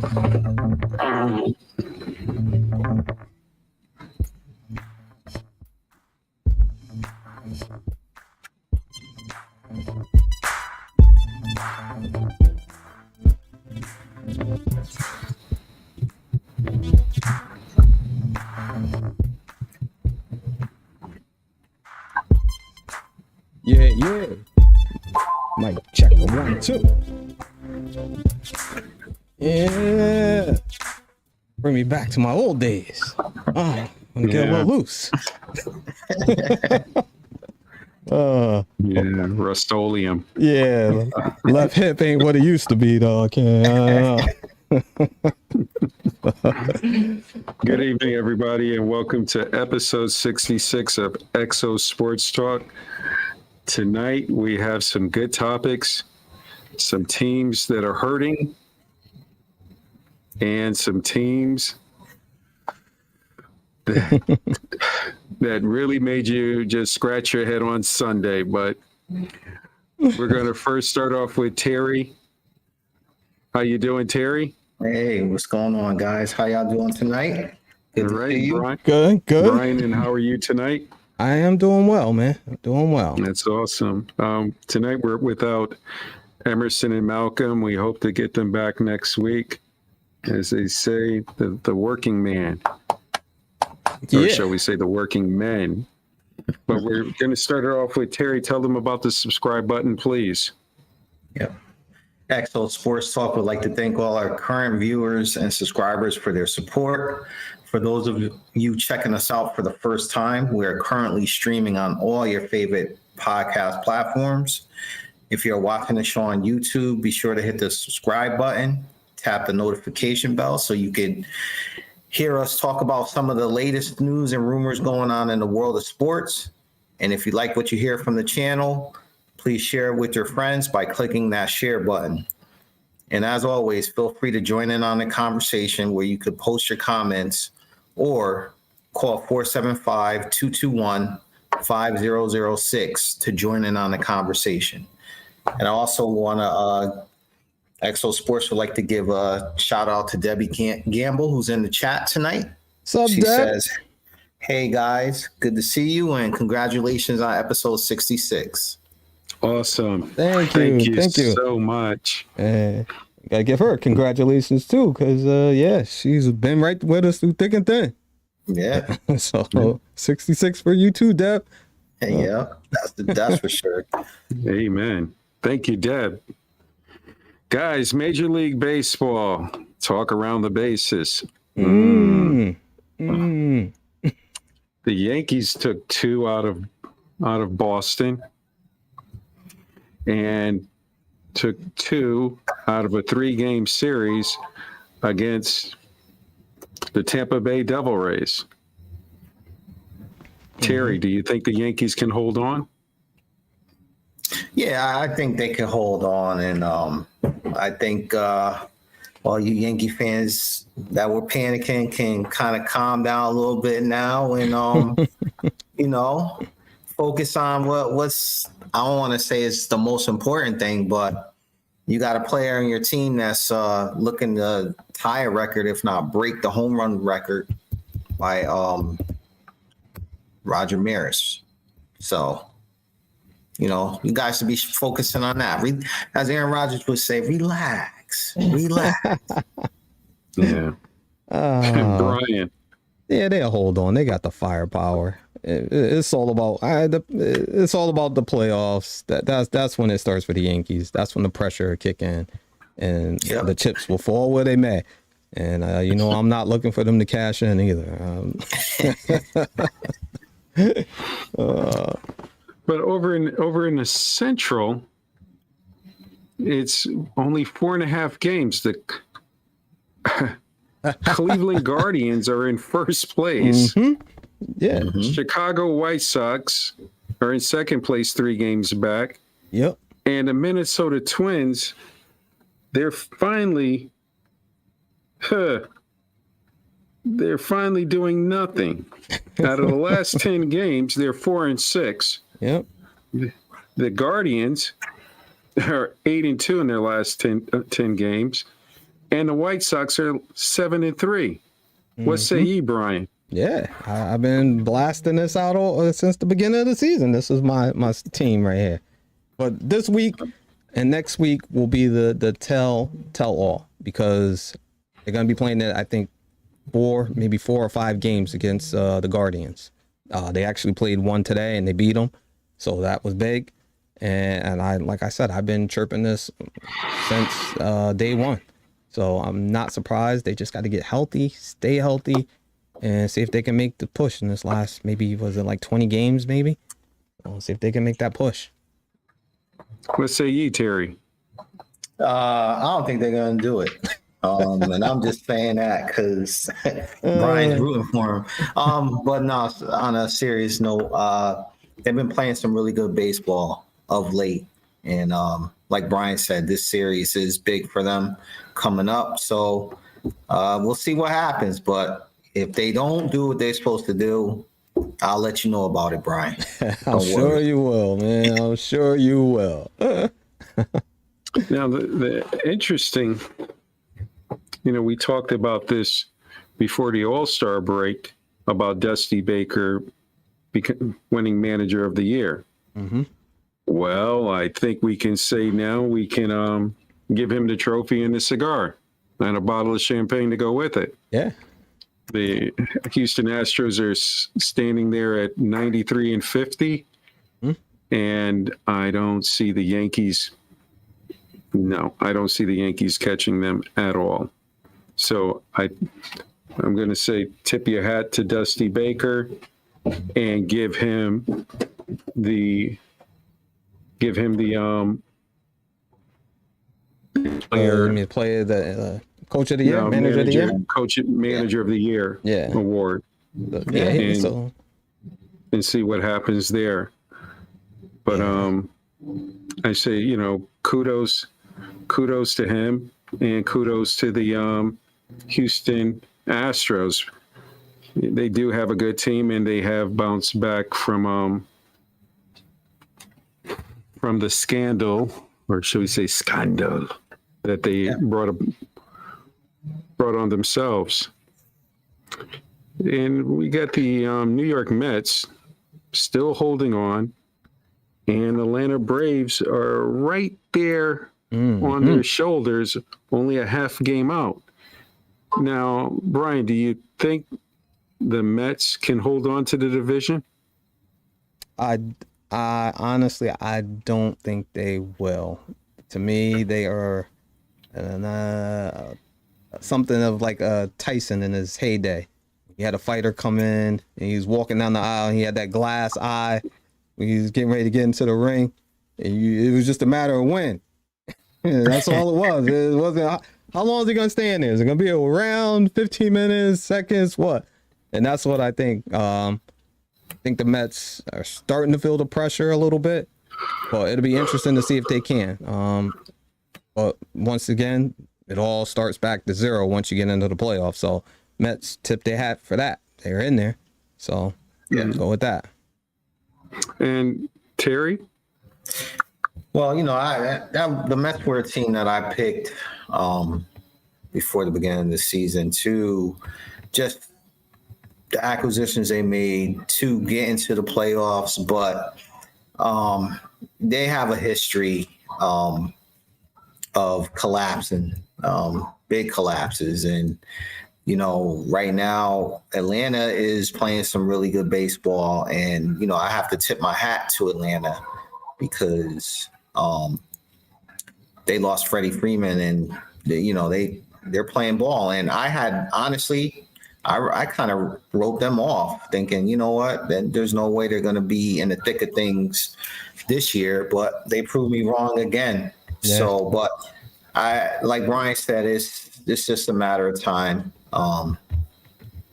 Yeah. Mic check 1, 2. Yeah. Bring me back to my old days. I'm gonna get a little loose. Rust-Oleum. Yeah. Left hip ain't what it used to be, though. Good evening, everybody, and welcome to episode 66 of Exo Sports Talk. Tonight, we have some good topics, some teams that are hurting, and some teams that really made you just scratch your head on Sunday. But we're going to first start off with Terry. How you doing, Terry? Hey, what's going on, guys? How y'all doing tonight? Good to see you. Brian. Good. Brian, and how are you tonight? I am doing well, man. Doing well. That's awesome. Tonight we're without Emerson and Malcolm. We hope to get them back next week. As they say, the working man. Or shall we say the working men. But we're going to start it off with Terry. Tell them about the subscribe button, please. Yep. Exo Sports Talk would like to thank all our current viewers and subscribers for their support. For those of you checking us out for the first time, we're currently streaming on all your favorite podcast platforms. If you're watching the show on YouTube, be sure to hit the subscribe button, tap the notification bell so you can hear us talk about some of the latest news and rumors going on in the world of sports. And if you like what you hear from the channel, please share it with your friends by clicking that share button. And as always, feel free to join in on the conversation where you could post your comments or call 475-221-5006 to join in on the conversation. And I also want to, Exo Sports would like to give a shout out to Debbie Gamble, who's in the chat tonight. What's up, She Deb? says, hey guys, good to see you and congratulations on episode 66. Awesome. Thank you so much. Gotta give her congratulations too, because she's been right with us through thick and thin. Yeah. So 66 for you too, Deb. Yeah, that's for sure. Amen. Thank you, Deb. Guys, Major League Baseball. Talk around the bases. The Yankees took 2 out of Boston and took 2 out of a 3-game series against the Tampa Bay Devil Rays. Terry, do you think the Yankees can hold on? Yeah, I think they can hold on. And I think all you Yankee fans that were panicking can kind of calm down a little bit now and, focus on what's, I don't want to say it's the most important thing, but you got a player on your team that's looking to tie a record, if not break the home run record by Roger Maris. So, you guys should be focusing on that. As Aaron Rodgers would say, relax. Yeah. Brian. Yeah, they'll hold on. They got the firepower. It's all about the playoffs. That's when it starts for the Yankees. That's when the pressure will kick in, and the chips will fall where they may. And I'm not looking for them to cash in either. But over in the Central, it's only 4.5 games. The Cleveland Guardians are in first place. Mm-hmm. Yeah. Chicago White Sox are in second place, 3 games back. Yep. And the Minnesota Twins, they're finally doing nothing. Out of the last 10 games, they're 4-6. Yep. The Guardians are 8-2 in their last 10 games. and the White Sox are 7-3. What say ye, Brian? Yeah, I've been blasting this out since the beginning of the season. This is my team right here. But this week and next week will be the tell all, because they're going to be playing I think maybe 4 or 5 games against the Guardians. They actually played one today and they beat them, so that was big. And like I said, I've been chirping this since day one. So I'm not surprised. They just got to get healthy, stay healthy, and see if they can make the push in this last, maybe, was it like 20 games maybe? We'll see if they can make that push. What say ye, Terry? I don't think they're going to do it. And I'm just saying that because Brian's rooting for him. But no, on a serious note, they've been playing some really good baseball of late. And like Brian said, this series is big for them coming up. So we'll see what happens. But if they don't do what they're supposed to do, I'll let you know about it, Brian. I'm sure you will, man. I'm sure you will. Now, the interesting, we talked about this before the All-Star break about Dusty Baker winning Manager of the Year. Mm-hmm. Well, I think we can say now we can give him the trophy and the cigar and a bottle of champagne to go with it. Yeah. The Houston Astros are standing there at 93-50, and I don't see the Yankees. No, I don't see the Yankees catching them at all. So I'm going to say tip your hat to Dusty Baker and give him the player the coach of the year, manager of the year, manager of the year award. And see what happens there. But I say, kudos to him and kudos to the Houston Astros. They do have a good team, and they have bounced back from the scandal, or should we say scandal, that they brought on themselves. And we got the New York Mets still holding on, and Atlanta Braves are right there on their shoulders, only a half game out. Now, Brian, do you think the Mets can hold on to the division? I honestly, I don't think they will. To me, they are something of like Tyson in his heyday. He had a fighter come in, and he was walking down the aisle, and he had that glass eye when he was getting ready to get into the ring. And it was just a matter of when. That's all it was. It wasn't, how long is he going to stay in there? Is it going to be a round, 15 minutes, seconds, what? And that's what I think. I think the Mets are starting to feel the pressure a little bit, but it'll be interesting to see if they can. But once again, it all starts back to zero once you get into the playoffs. So Mets tip their hat for that. They're in there. So go with that. And Terry? Well, the Mets were a team that I picked before the beginning of the season to just the acquisitions they made to get into the playoffs, but they have a history of collapsing, big collapses. And, right now Atlanta is playing some really good baseball, and, I have to tip my hat to Atlanta because they lost Freddie Freeman, and they're playing ball. And I had, honestly, I kind of wrote them off thinking, you know what, then there's no way they're going to be in the thick of things this year, but they proved me wrong again. Yeah. So, but like Brian said, it's just a matter of time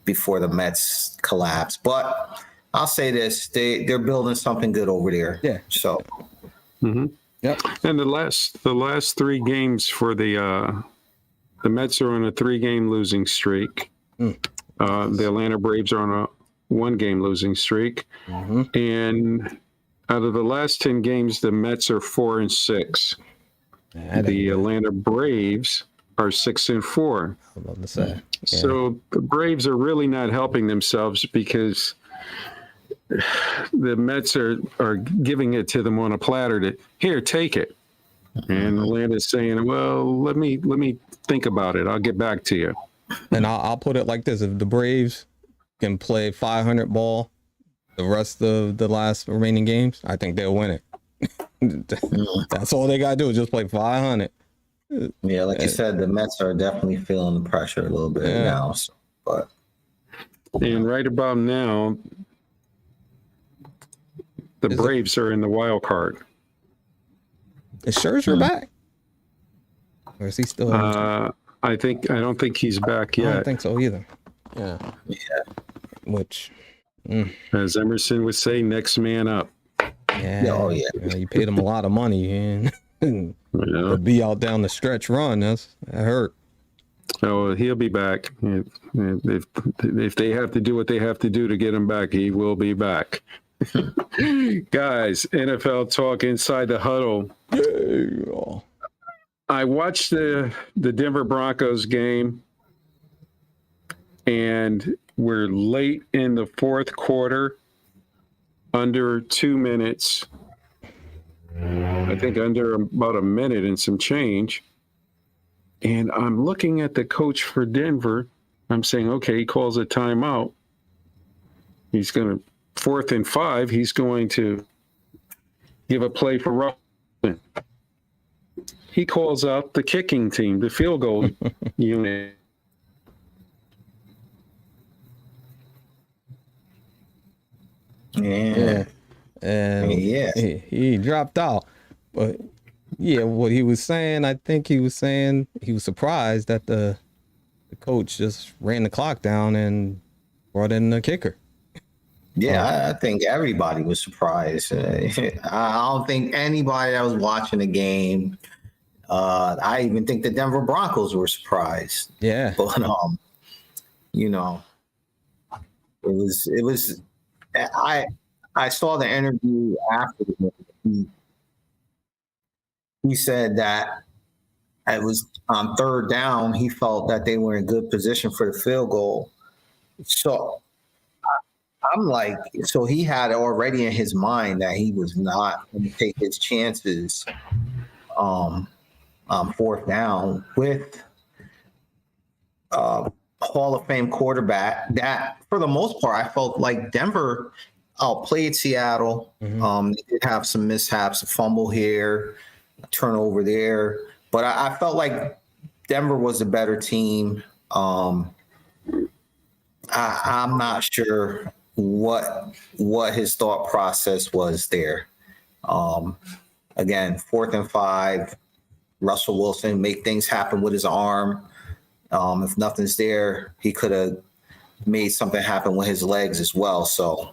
before the Mets collapse. But I'll say this, they're building something good over there. Yeah. So. Mm-hmm. Yep. And the last 3 games for the Mets are on a 3-game losing streak. The Atlanta Braves are on a 1-game losing streak. Mm-hmm. And out of the last 10 games, the Mets are 4-6. The Atlanta Braves are 6-4. I'm about to say. Yeah. So the Braves are really not helping themselves because the Mets are giving it to them on a platter to here, take it. And Atlanta's saying, well, let me think about it. I'll get back to you. And I'll put it like this: if the Braves can play 500 ball the rest of the last remaining games, I think they'll win it. That's all they gotta do is just play 500. Yeah, like you said, the Mets are definitely feeling the pressure a little bit now. So, but and right about now, the Braves are in the wild card. Is Scherzer back? Or is he still? I don't think he's back I yet. don't think so either. Yeah. Which, as Emerson would say, next man up. Oh, yeah. You paid him a lot of money and to be out down the stretch run. That hurt. Oh, he'll be back. If they have to do what they have to do to get him back, he will be back. Guys, NFL talk inside the huddle. Yeah. I watched the Denver Broncos game, and we're late in the fourth quarter, under 2 minutes. I think under about a minute and some change. And I'm looking at the coach for Denver. I'm saying, okay, he calls a timeout. He's going to 4th and 5. He's going to give a play for Russell. He calls out the kicking team, the field goal unit. Yeah. And he dropped out. But yeah, what he was saying, I think he was saying he was surprised that the coach just ran the clock down and brought in the kicker. Yeah, I think everybody was surprised. I don't think anybody that was watching the game. I even think the Denver Broncos were surprised. Yeah, but you know, it was. I saw the interview after the game. He said that it was on 3rd down. He felt that they were in good position for the field goal. So I'm like, so he had already in his mind that he was not going to take his chances on 4th down with Hall of Fame quarterback that, for the most part, I felt like Denver played Seattle. They did have some mishaps, a fumble here, a turnover there. But I felt like Denver was a better team. I'm not sure what his thought process was there. Again, 4th and 5, Russell Wilson make things happen with his arm. If nothing's there, he could have made something happen with his legs as well. So,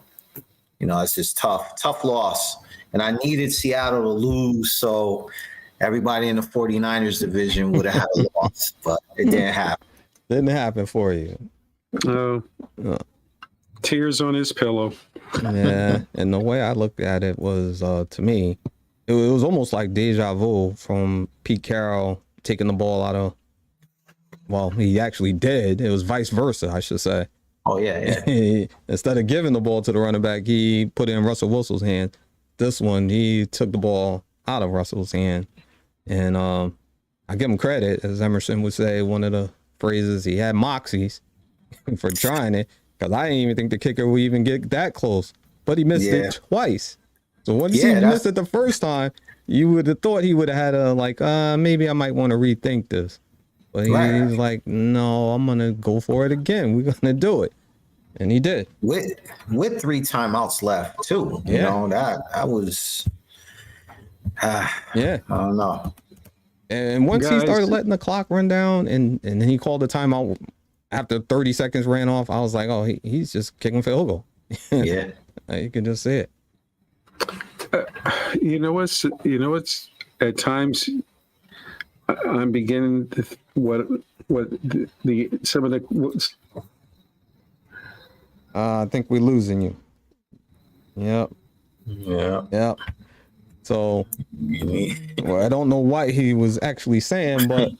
it's just tough loss. And I needed Seattle to lose, so everybody in the 49ers division would have had a loss, but it didn't happen. Didn't happen for you. Tears on his pillow. Yeah, and the way I looked at it was, to me, it was almost like deja vu from Pete Carroll taking the ball out of, well, he actually did. It was vice versa, I should say. Oh, yeah. Instead of giving the ball to the running back, he put it in Russell Wilson's hand. This one, he took the ball out of Russell's hand. And I give him credit, as Emerson would say, one of the phrases, he had moxies for trying it, because I didn't even think the kicker would even get that close. But he missed it twice. So once he missed it the first time, you would have thought he would have had maybe I might want to rethink this. But he's like, no, I'm going to go for it again. We're going to do it. And he did. With 3 timeouts left, too. You know, that was... I don't know. And once he started letting the clock run down and then he called the timeout after 30 seconds ran off, I was like, oh, he's just kicking field goal. Yeah. You can just see it. You know what's at times I'm beginning to some of the I think we're losing you. Yep. So, well, I don't know what he was actually saying, but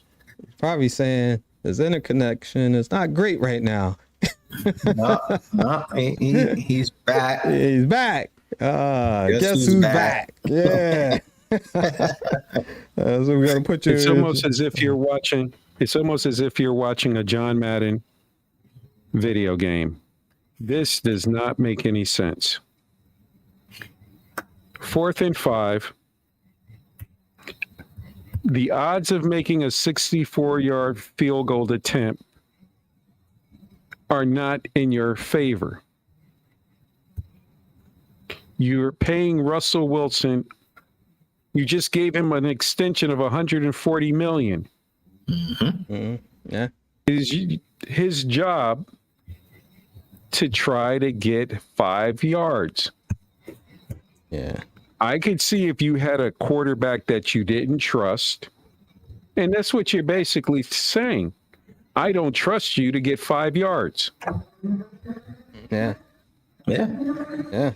probably saying his interconnection is not great right now. No, he's back. He's back. Guess who's back? Yeah. So we got to put you. It's almost as if you're watching. It's almost as if you're watching a John Madden video game. This does not make any sense. 4th and 5. The odds of making a 64-yard field goal attempt are not in your favor. You're paying Russell Wilson. You just gave him an extension of $140 million. Mm-hmm. Mm-hmm. Yeah. His job to try to get 5 yards. Yeah. I could see if you had a quarterback that you didn't trust, and that's what you're basically saying. I don't trust you to get 5 yards. Yeah. Yeah. Yeah.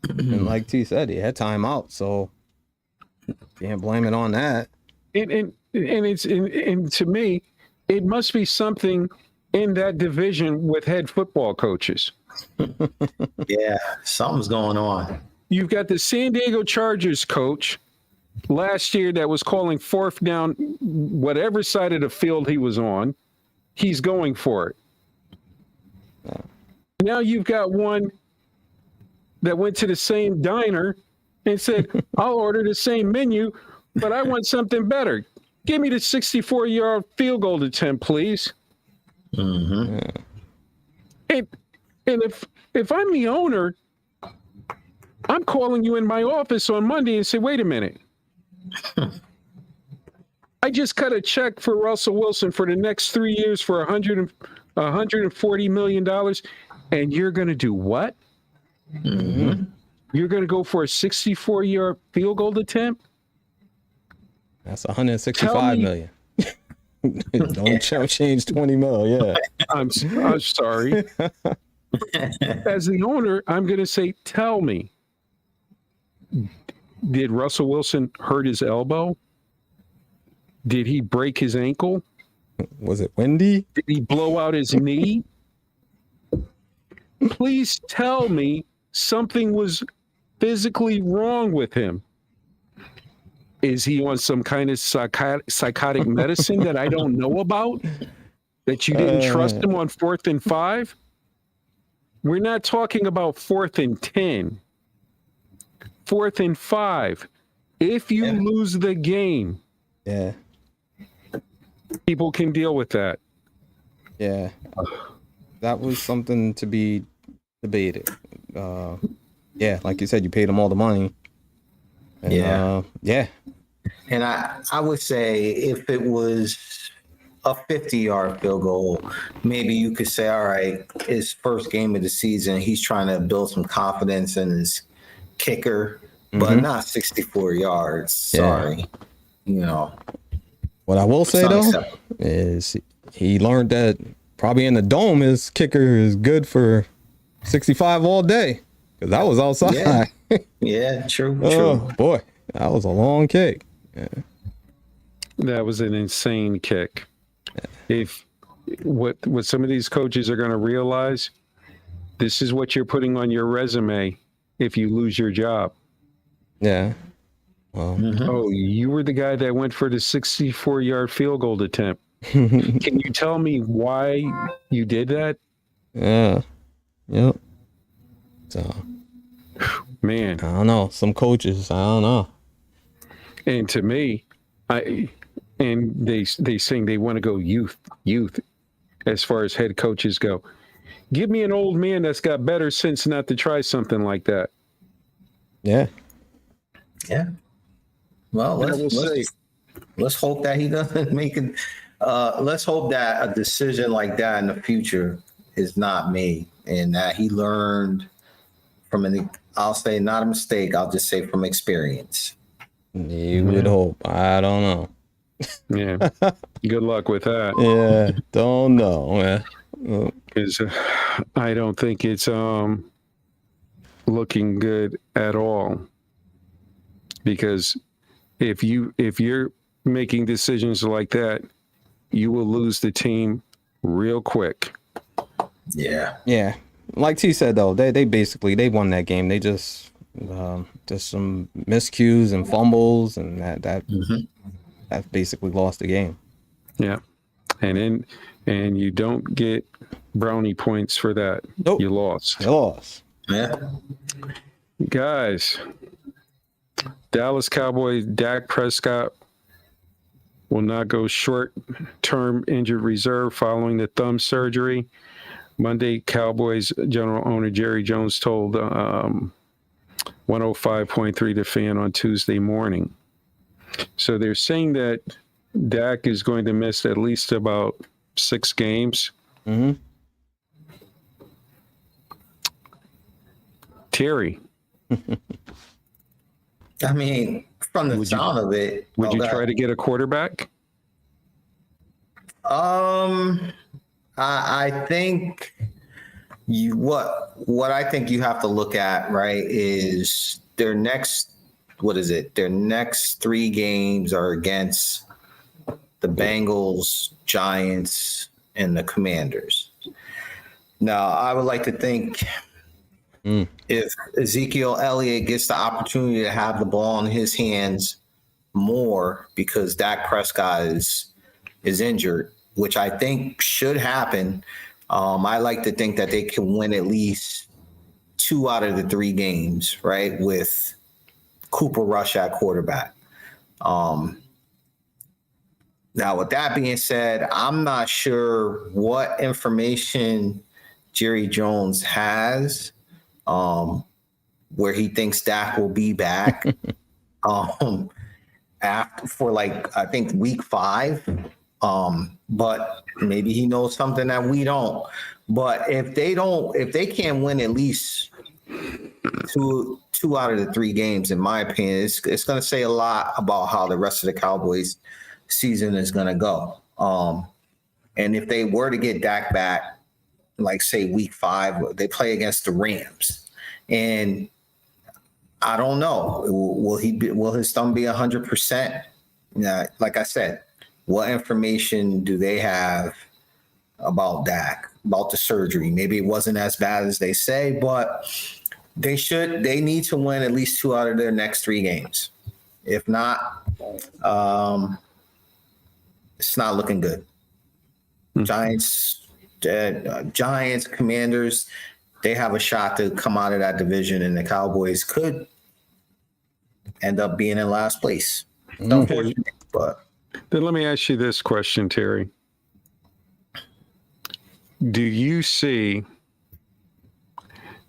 And like T said, he had timeout, so can't blame it on that. And to me, it must be something in that division with head football coaches. Yeah, something's going on. You've got the San Diego Chargers coach last year that was calling 4th down, whatever side of the field he was on, he's going for it. Now you've got one that went to the same diner and said, I'll order the same menu, but I want something better. Give me the 64-yard field goal attempt, please. Mm-hmm. And if I'm the owner, I'm calling you in my office on Monday and say, wait a minute. I just cut a check for Russell Wilson for the next 3 years for $140 million. And you're going to do what? Mm-hmm. You're going to go for a 64-yard field goal attempt? That's $165 million. Don't change 20 mil. Yeah. I'm sorry. As the owner, I'm going to say, tell me, did Russell Wilson hurt his elbow? Did he break his ankle? Was it windy? Did he blow out his knee? Please tell me something was physically wrong with him. Is he on some kind of psychotic medicine that I don't know about? That you didn't trust him on 4th and 5? We're not talking about 4th and 10. 4th and 5. If you lose the game, people can deal with that. Yeah. That was something to be debated. Yeah, like you said, you paid him all the money. And, yeah. And I would say if it was a 50-yard field goal, maybe you could say, all right, his first game of the season, he's trying to build some confidence in his kicker, but not 64 yards. Sorry. You know. What I will say, though, is he learned that probably in the dome, his kicker is good for 65 all day. Because that was outside. Yeah, true. Oh, boy. That was a long kick. Yeah. That was an insane kick. If what some of these coaches are going to realize, this is what you're putting on your resume if you lose your job. Yeah. Well. Oh, you were the guy that went for the 64-yard field goal attempt. Can you tell me why you did that? Yeah. Yep. So, man, I don't know. Some coaches, I don't know. And to me, they saying they want to go youth as far as head coaches go. Give me an old man that's got better sense not to try something like that. Yeah. Yeah. Well, let's hope that he doesn't make it. Let's hope that a decision like that in the future is not made, and that he learned from I'll say not a mistake. I'll just say from experience. You would hope. I don't know. Yeah. Good luck with that. Yeah. Don't know, man. Because I don't think it's looking good at all. Because if you're making decisions like that, you will lose the team real quick. Yeah. Yeah, like T said though, they basically they won that game. They just some miscues and fumbles, and that basically lost the game. Yeah, and you don't get brownie points for that. Nope. You lost. They lost. Yeah. Guys, Dallas Cowboys Dak Prescott will not go short-term injured reserve following the thumb surgery. Monday, Cowboys general owner Jerry Jones told 105.3 The Fan on Tuesday morning. So they're saying that Dak is going to miss at least about 6 games. Mm-hmm. Terry. I mean, from the sound of it, Would you try to get a quarterback? I think what I think you have to look at, right, is their next, their next 3 games are against the Bengals, Giants, and the Commanders. Now, I would like to think if Ezekiel Elliott gets the opportunity to have the ball in his hands more because Dak Prescott is injured, which I think should happen, I like to think that they can win at least 2 out of the 3 games, right, with Cooper Rush at quarterback. Now, with that being said, I'm not sure what information Jerry Jones has where he thinks Dak will be back after for I think week 5. But maybe he knows something that we don't. But if they can't win at least two out of the 3 games, in my opinion, it's going to say a lot about how the rest of the Cowboys season is going to go. And if they were to get Dak back, like say week 5, they play against the Rams, and I don't know, will his thumb be 100%? Like I said, what information do they have about Dak, about the surgery? Maybe it wasn't as bad as they say, but they need to win at least 2 out of their next 3 games. If not, it's not looking good. Giants, Commanders, they have a shot to come out of that division, and the Cowboys could end up being in last place. Okay. But then let me ask you this question, Terry. Do you see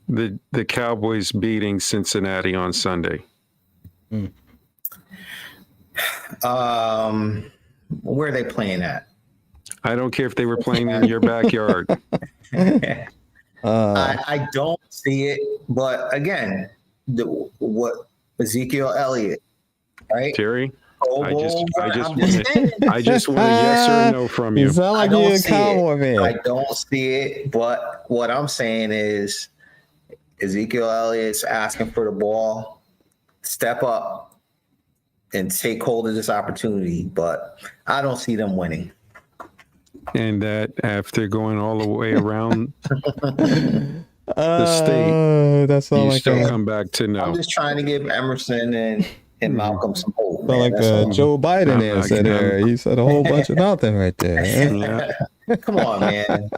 the Cowboys beating Cincinnati on Sunday? Where are they playing at? I don't care if they were playing in your backyard. I don't see it, but again, what Ezekiel Elliott, right? Terry, I just want a yes or a no from you. You sound like you're a Cowboy fan. I don't see it, but what I'm saying is Ezekiel Elliott's asking for the ball. Step up and take hold of this opportunity, but I don't see them winning. And that after going all the way around the state, that's all you still come back to no. I'm just trying to give Emerson and Malcolm some hope. Like Joe Biden answered there. He said a whole bunch of nothing right there. Yeah. Come on, man.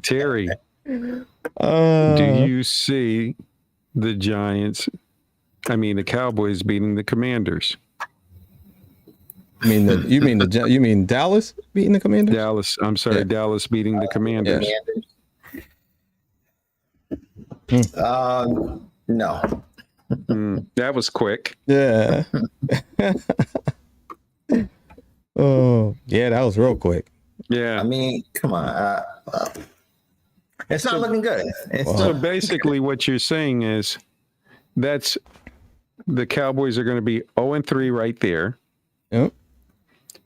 Terry, do you see the Cowboys beating the Commanders? You mean Dallas beating the Commanders? Dallas. I'm sorry, yeah. Dallas beating the Commanders. No. That was quick. Yeah. Oh, yeah, that was real quick. Yeah. I mean, come on. It's not looking good. So basically what you're saying is that's the Cowboys are going to be 0-3 right there. Yep.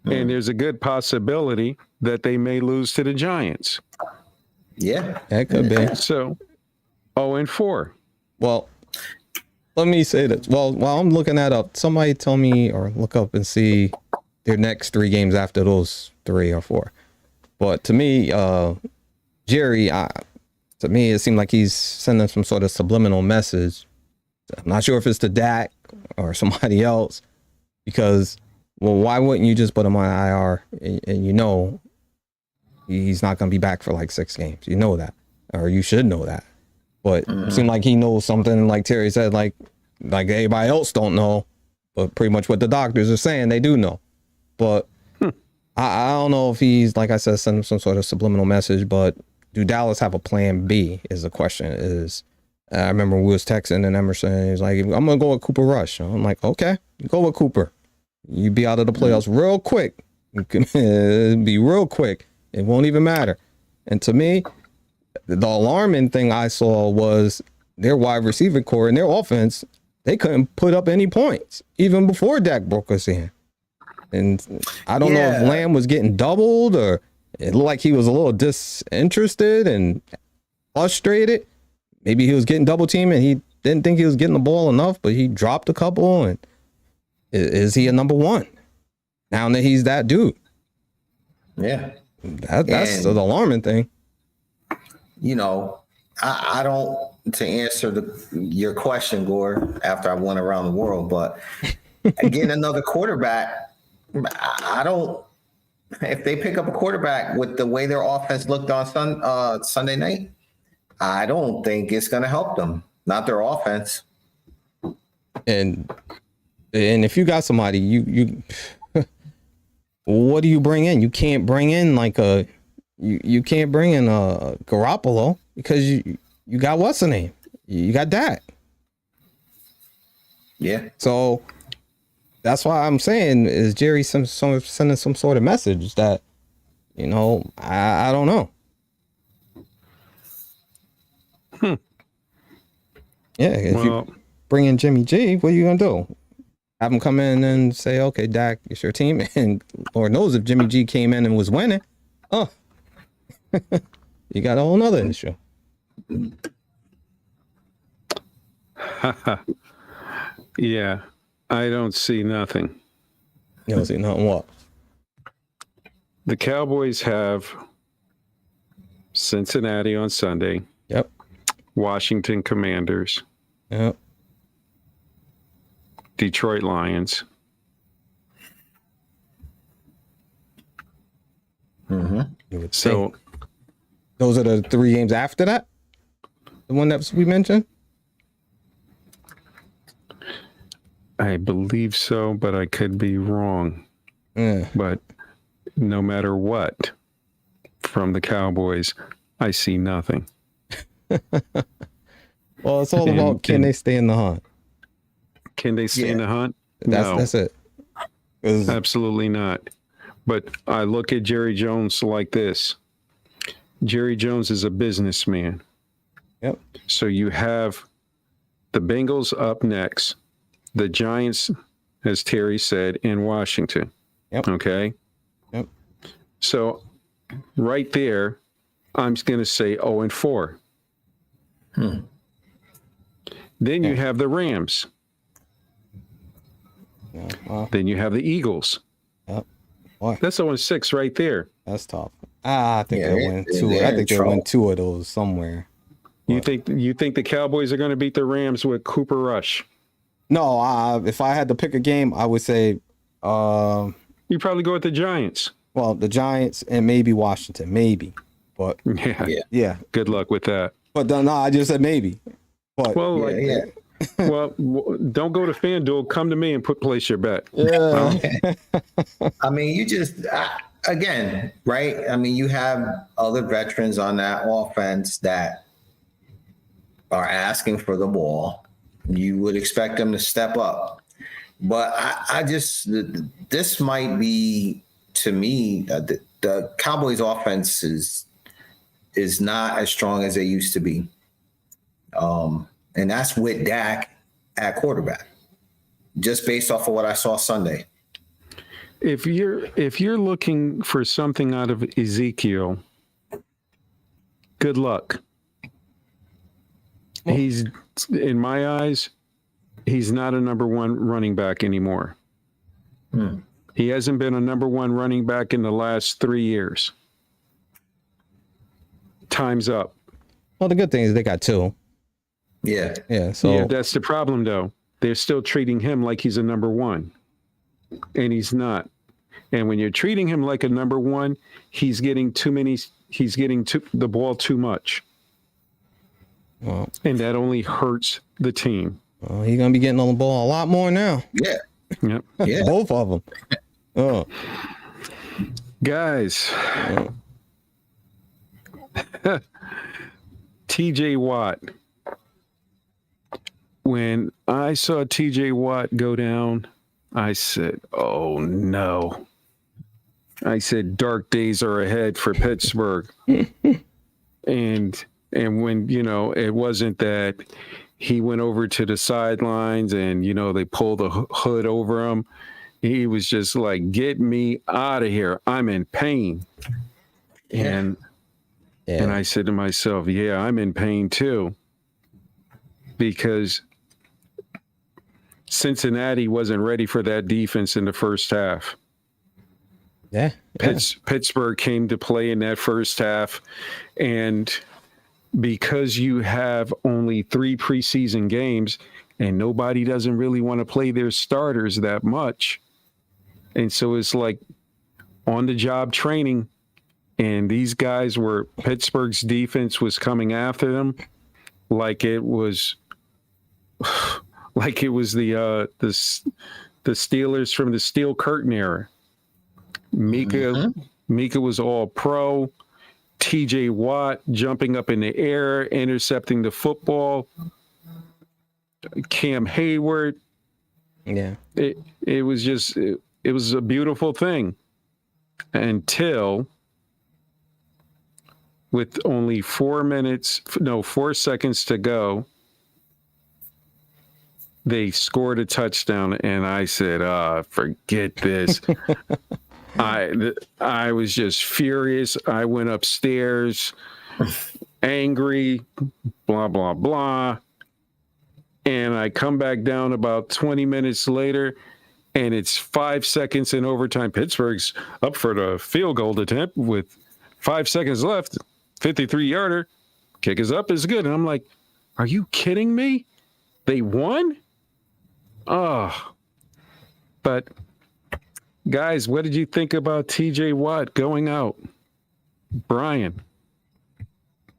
And there's a good possibility that they may lose to the Giants. Yeah. That could be. So 0-4. Well, let me say this. Well, while I'm looking that up, somebody tell me or look up and see their next 3 games after those 3 or 4. But to me, Jerry, to me, it seemed like he's sending some sort of subliminal message. I'm not sure if it's to Dak or somebody else, because, well, why wouldn't you just put him on IR and you know he's not going to be back for like 6 games? You know that, or you should know that. But it seemed like he knows something, like Terry said, like everybody else don't know, but pretty much what the doctors are saying, they do know. But I don't know if he's, like I said, sending some sort of subliminal message, but do Dallas have a plan B is the question. I remember we was texting and Emerson, he's like, I'm going to go with Cooper Rush. I'm like, okay, go with Cooper. You be out of the playoffs real quick. Be real quick. It won't even matter. And to me, the alarming thing I saw was their wide receiver core and their offense. They couldn't put up any points even before Dak broke us in. And I don't know if Lamb was getting doubled, or it looked like he was a little disinterested and frustrated. Maybe he was getting double teamed and he didn't think he was getting the ball enough, but he dropped a couple. And is he a number 1 now that he's that dude? Yeah, that's the alarming thing. You know, I don't, to answer your question, Gore, after I went around the world, but again, another quarterback, I don't, if they pick up a quarterback with the way their offense looked on Sunday night, I don't think it's going to help them, not their offense. And if you got somebody, you what do you bring in? You can't bring in you can't bring in a Garoppolo, because you got what's the name? You got Dak. Yeah. So that's why I'm saying, is Jerry sending some sort of message that, you know, I don't know. Yeah, if you bring in Jimmy G, what are you gonna do? Have him come in and say, okay, Dak, it's your team, and Lord knows if Jimmy G came in and was winning, you got a whole nother issue. Yeah, I don't see nothing. You don't see nothing what? The Cowboys have Cincinnati on Sunday. Yep. Washington Commanders. Yep. Detroit Lions. Mm-hmm. You would So think. Those are the 3 games after that? The one that we mentioned? I believe so, but I could be wrong. Yeah. But no matter what, from the Cowboys, I see nothing. Well, it's all about, can they stay in the hunt? Can they stay in the hunt? That's it. Absolutely not. But I look at Jerry Jones like this. Jerry Jones is a businessman. Yep. So you have the Bengals up next, the Giants, as Terry said, in Washington. Yep. Okay. Yep. So right there, I'm going to say 0-4. Then you have the Rams. Yeah, well, Then you have the Eagles. yep. Boy, That's 0-6 right there. that's tough. I think they'll win they're 2. I in think they'll trouble. win 2 of those somewhere. You think the Cowboys are going to beat the Rams with Cooper Rush? No, if I had to pick a game, I would say, You probably go with the Giants. well, the Giants and maybe Washington, maybe. But yeah. Good luck with that. But no, I just said maybe. But Well, well, don't go to FanDuel. Come to me and place your bet. yeah, I mean, you just, again, right? I mean, you have other veterans on that offense that are asking for the ball. You would expect them to step up. But I just, this might be, to me, the Cowboys offense is not as strong as they used to be. And that's with Dak at quarterback, just based off of what I saw Sunday. If you're looking for something out of Ezekiel, good luck. He's, in my eyes, he's not a number 1 running back anymore. He hasn't been a number one running back in the last 3 years. Time's up. Well, the good thing is they got two. Yeah. Yeah. So Yeah, that's the problem, though. They're still treating him like he's a number one, and he's not. And when you're treating him like a number one, he's getting the ball too much. well, And that only hurts the team. he's gonna be getting on the ball a lot more now. Yeah. Yep. Yeah. Both of them. Oh, Guys, TJ Watt. When I saw TJ Watt go down, I said, oh no. I said, dark days are ahead for Pittsburgh. and when, it wasn't that he went over to the sidelines and, they pulled the hood over him. He was just like, get me out of here. I'm in pain. And I said to myself, yeah, I'm in pain too. Because Cincinnati wasn't ready for that defense in the first half. yeah. Pittsburgh came to play in that first half. And because you have only 3 preseason games and nobody doesn't really want to play their starters that much. And so it's like on the job training. And these guys Pittsburgh's defense was coming after them like it was the Steelers from the Steel Curtain era. Mika was all pro. TJ Watt jumping up in the air, intercepting the football. Cam Hayward. Yeah. It was a beautiful thing until with only 4 seconds to go, they scored a touchdown, and I said, forget this. I was just furious. I went upstairs, angry, blah, blah, blah. And I come back down about 20 minutes later, and it's 5 seconds in overtime. Pittsburgh's up for the field goal attempt with 5 seconds left. 53-yarder. Kick is up, is good. And I'm like, are you kidding me? They won? Oh. But, guys, what did you think about TJ Watt going out? Brian.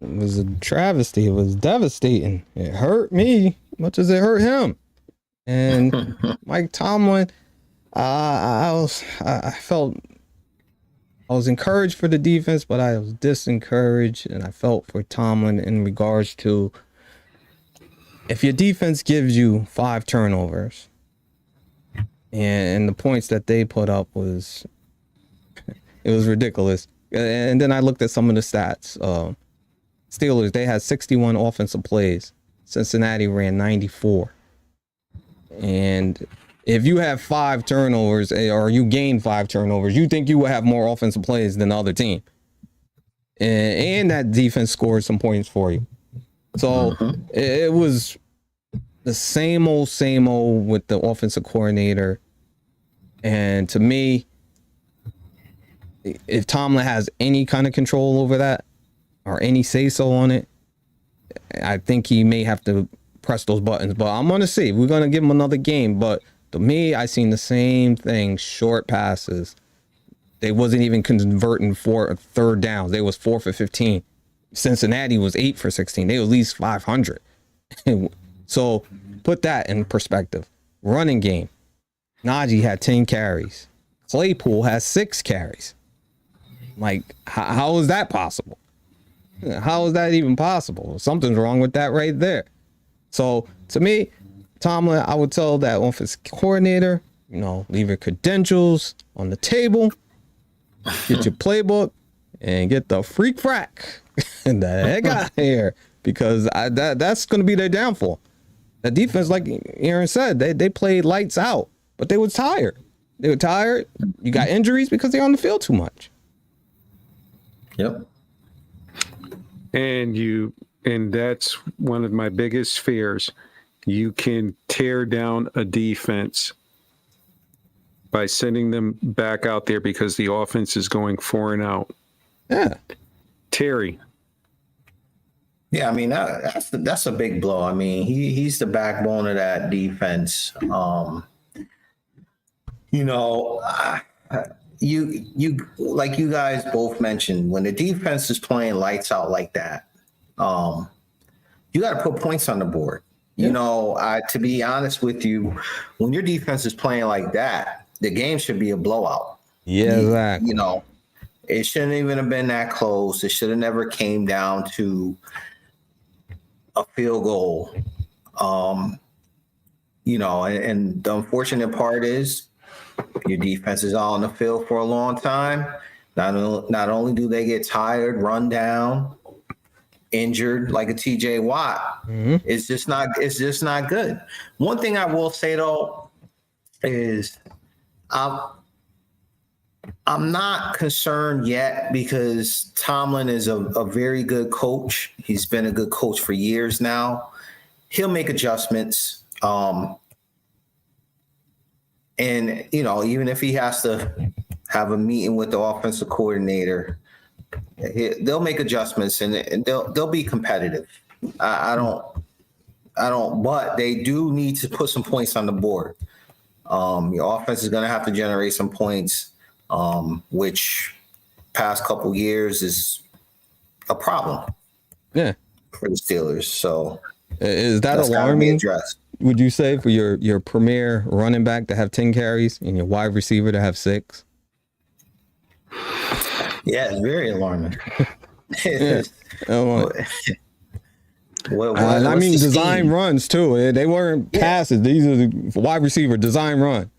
It was a travesty. It was devastating. It hurt me much as it hurt him. And Mike Tomlin, I was encouraged for the defense, but I was disencouraged, and I felt for Tomlin in regards to if your defense gives you 5 turnovers, and the points that they put up it was ridiculous. And then I looked at some of the stats. Steelers, they had 61 offensive plays. Cincinnati ran 94. And if you have 5 turnovers or you gain 5 turnovers, you think you will have more offensive plays than the other team. And that defense scored some points for you. So it was the same old with the offensive coordinator. And to me, if Tomlin has any kind of control over that or any say-so on it, I think he may have to press those buttons. But I'm going to see. We're going to give him another game. But to me, I seen the same thing, short passes. They wasn't even converting for third downs. They was 4 for 15. Cincinnati was 8 for 16. They were at least 500. So put that in perspective. Running game. Najee had 10 carries. Claypool has 6 carries. Like, how is that possible? How is that even possible? Something's wrong with that right there. So to me, Tomlin, I would tell that offensive coordinator, leave your credentials on the table, get your playbook, and get the freak frack and the heck out of here, because that's going to be their downfall. The defense, like Aaron said, they played lights out, but they were tired. They were tired. You got injuries because they're on the field too much. Yep. And that's one of my biggest fears. You can tear down a defense by sending them back out there because the offense is going 4-out. Yeah. Terry. Yeah, I mean that's a big blow. I mean he's the backbone of that defense. You know, you like you guys both mentioned, when the defense is playing lights out like that, you got to put points on the board. Yeah. You know, to be honest with you, when your defense is playing like that, the game should be a blowout. Yeah, exactly. You know, it shouldn't even have been that close. It should have never came down to a field goal. You know, and the unfortunate part is your defense is all on the field for a long time. Not only do they get tired, run down, injured like a TJ Watt, it's just not good. One thing I will say though is I'm not concerned yet because Tomlin is a very good coach. He's been a good coach for years now. He'll make adjustments. And, you know, even if he has to have a meeting with the offensive coordinator, they'll make adjustments and they'll be competitive. I don't, but they do need to put some points on the board. Your offense is going to have to generate some points, which past couple years is a problem. Yeah, for the Steelers. So is that alarming? Would you say for your premier running back to have 10 carries and your wide receiver to have 6? Yeah, it's very alarming. Yeah. I mean, design runs too. They weren't passes. These are the wide receiver design run.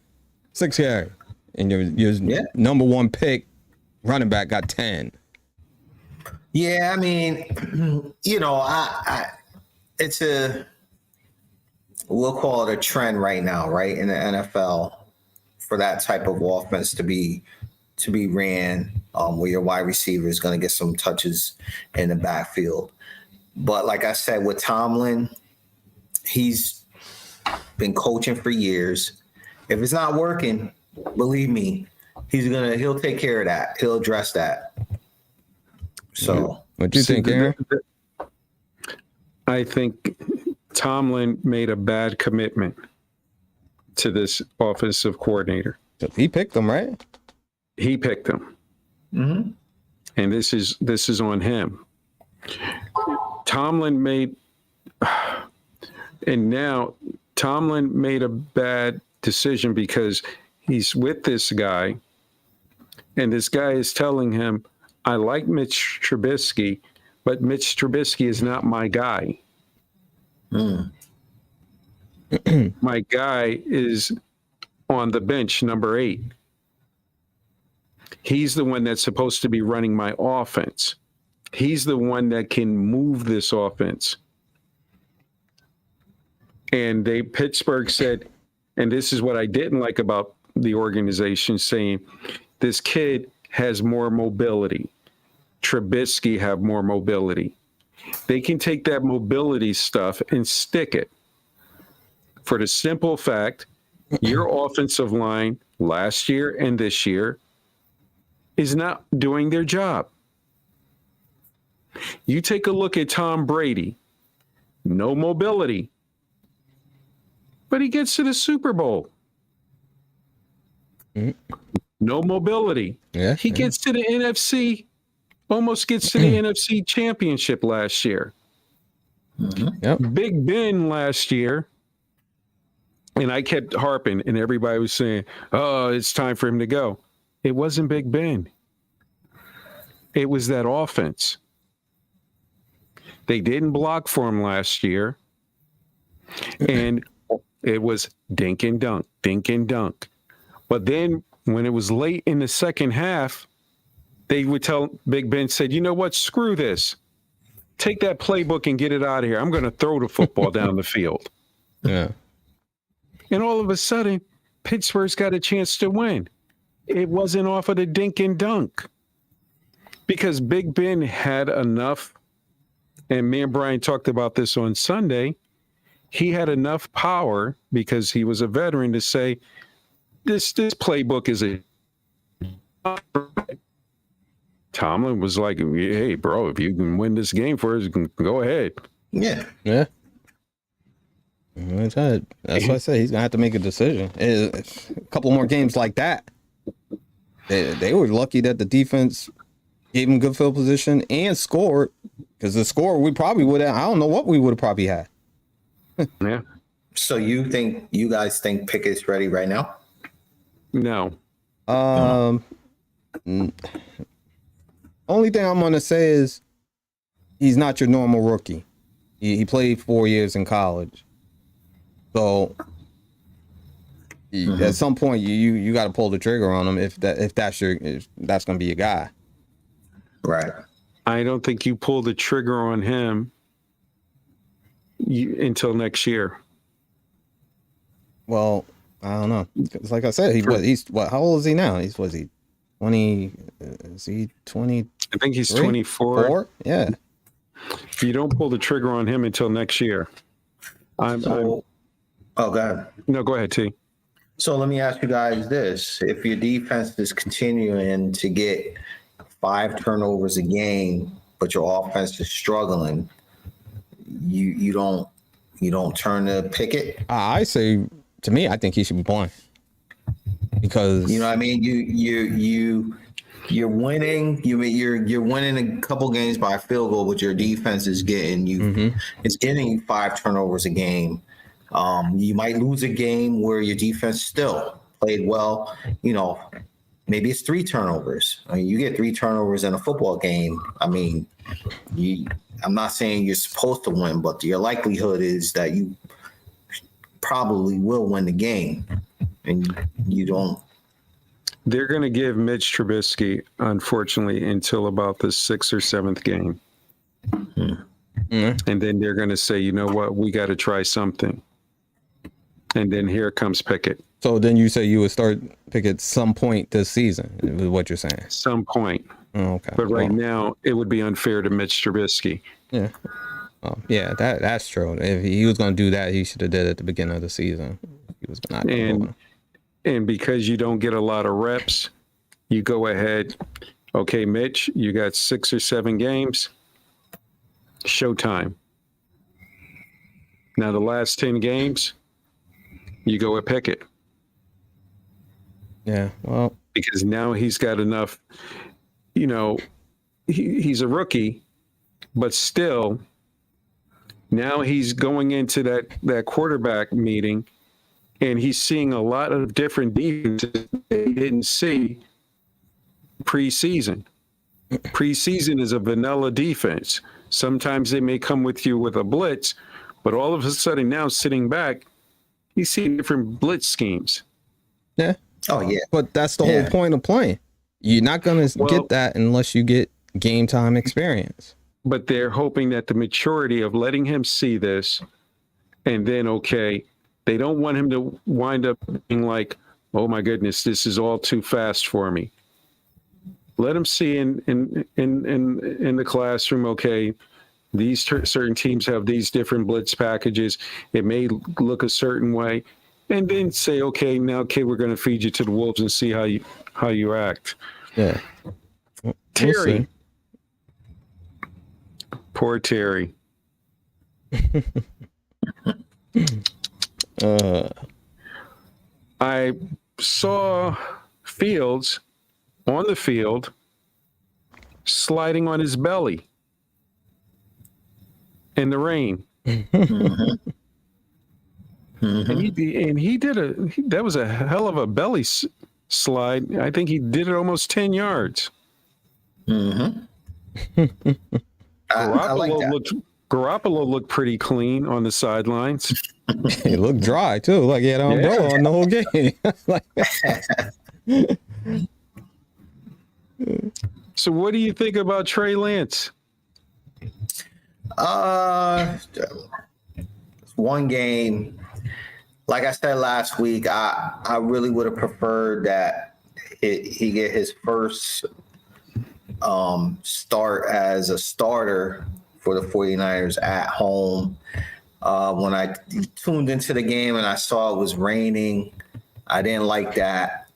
6 carry, and your number 1 pick running back got 10. Yeah, I mean, you know, it's we'll call it a trend right now, right, in the NFL for that type of offense to be ran, where your wide receiver is going to get some touches in the backfield. But like I said, with Tomlin, he's been coaching for years. If it's not working, believe me, he'll take care of that. He'll address that. So what do you think, Aaron? I think Tomlin made a bad commitment to this offensive coordinator. He picked them, right? He picked them. Mm-hmm. And this is on him. Tomlin made a bad decision because he's with this guy, and this guy is telling him, I like Mitch Trubisky, but Mitch Trubisky is not my guy. My guy is on the bench, number 8. He's the one that's supposed to be running my offense. He's the one that can move this offense. And Pittsburgh said, and this is what I didn't like about the organization, saying this kid has more mobility. Trubisky have more mobility. They can take that mobility stuff and stick it. For the simple fact, your offensive line last year and this year is not doing their job. You take a look at Tom Brady, no mobility, but he gets to the Super Bowl. No mobility. Yeah, he gets to the NFC, almost gets to the NFC Championship last year. Yep. Big Ben last year, and I kept harping, and everybody was saying, oh, it's time for him to go. It wasn't Big Ben. It was that offense. They didn't block for him last year, and it was dink and dunk, dink and dunk. But then when it was late in the second half, they would tell Big Ben, said, you know what, screw this. Take that playbook and get it out of here. I'm going to throw the football down the field. Yeah. And all of a sudden, Pittsburgh's got a chance to win. It wasn't off of the dink and dunk because Big Ben had enough. And me and Brian talked about this on Sunday. He had enough power because he was a veteran to say, this playbook is a. Tomlin was like, "Hey, bro, if you can win this game for us, you can go ahead." Yeah. Yeah. That's why I say he's gonna have to make a decision. A couple more games like that. They were lucky that the defense gave him good field position and scored, because the score we probably would have. I don't know what we would have probably had. Yeah. So you guys think Pickett's ready right now? No. Only thing I'm gonna say is he's not your normal rookie. He played 4 years in college, so at some point you got to pull the trigger on him if that's gonna be your guy. Right. I don't think you pull the trigger on him until next year. Well, I don't know. It's like I said, he's how old is he now? He's 20? Is he 20? I think he's 24. Yeah. You don't pull the trigger on him until next year. Go ahead. No, go ahead, T. So let me ask you guys this: if your defense is continuing to get 5 turnovers a game, but your offense is struggling, you don't turn to Pickett? I say, to me, I think he should be playing, because you know what I mean. You're winning. You're winning a couple games by a field goal, but your defense is getting you. It's getting you 5 turnovers a game. You might lose a game where your defense still played well. Maybe it's 3 turnovers. I mean, you get 3 turnovers in a football game. I mean, I'm not saying you're supposed to win, but your likelihood is that you probably will win the game, and you don't. They're going to give Mitch Trubisky, unfortunately, until about the 6th or 7th game. And then they're going to say, you know what, we got to try something. And then here comes Pickett. So then you say you would start Pickett some point this season, is what you're saying? Some point. Oh, okay. But right now, it would be unfair to Mitch Trubisky. Yeah. Yeah, that's true. If he was going to do that, he should have did it at the beginning of the season. He was not. And because you don't get a lot of reps, you go ahead. Okay, Mitch, you got 6 or 7 games. Showtime. Now the last 10 games, you go with Pickett. Yeah, well, because now he's got enough. He's a rookie, but still, now he's going into that quarterback meeting, and he's seeing a lot of different defenses that he didn't see preseason. Preseason is a vanilla defense. Sometimes they may come with you with a blitz, but all of a sudden now sitting back, he's seeing different blitz schemes. Yeah. Oh, yeah. But that's the whole point of playing. You're not going to get that unless you get game time experience. But they're hoping that the maturity of letting him see this, and then, okay, they don't want him to wind up being like, oh, my goodness, this is all too fast for me. Let him see in the classroom, okay, these certain teams have these different blitz packages. It may look a certain way. And then say, okay, now, kid, we're going to feed you to the wolves and see how you act. Yeah. Terry. Poor Terry. I saw Fields on the field sliding on his belly in the rain. And he did that was a hell of a belly slide. I think he did it almost 10 yards. Garoppolo looked pretty clean on the sidelines. He looked dry too, like he had an umbrella on the whole game. So what do you think about Trey Lance? One game. Like I said last week, I really would have preferred that he get his first start as a starter for the 49ers at home. When I tuned into the game and I saw it was raining, I didn't like that.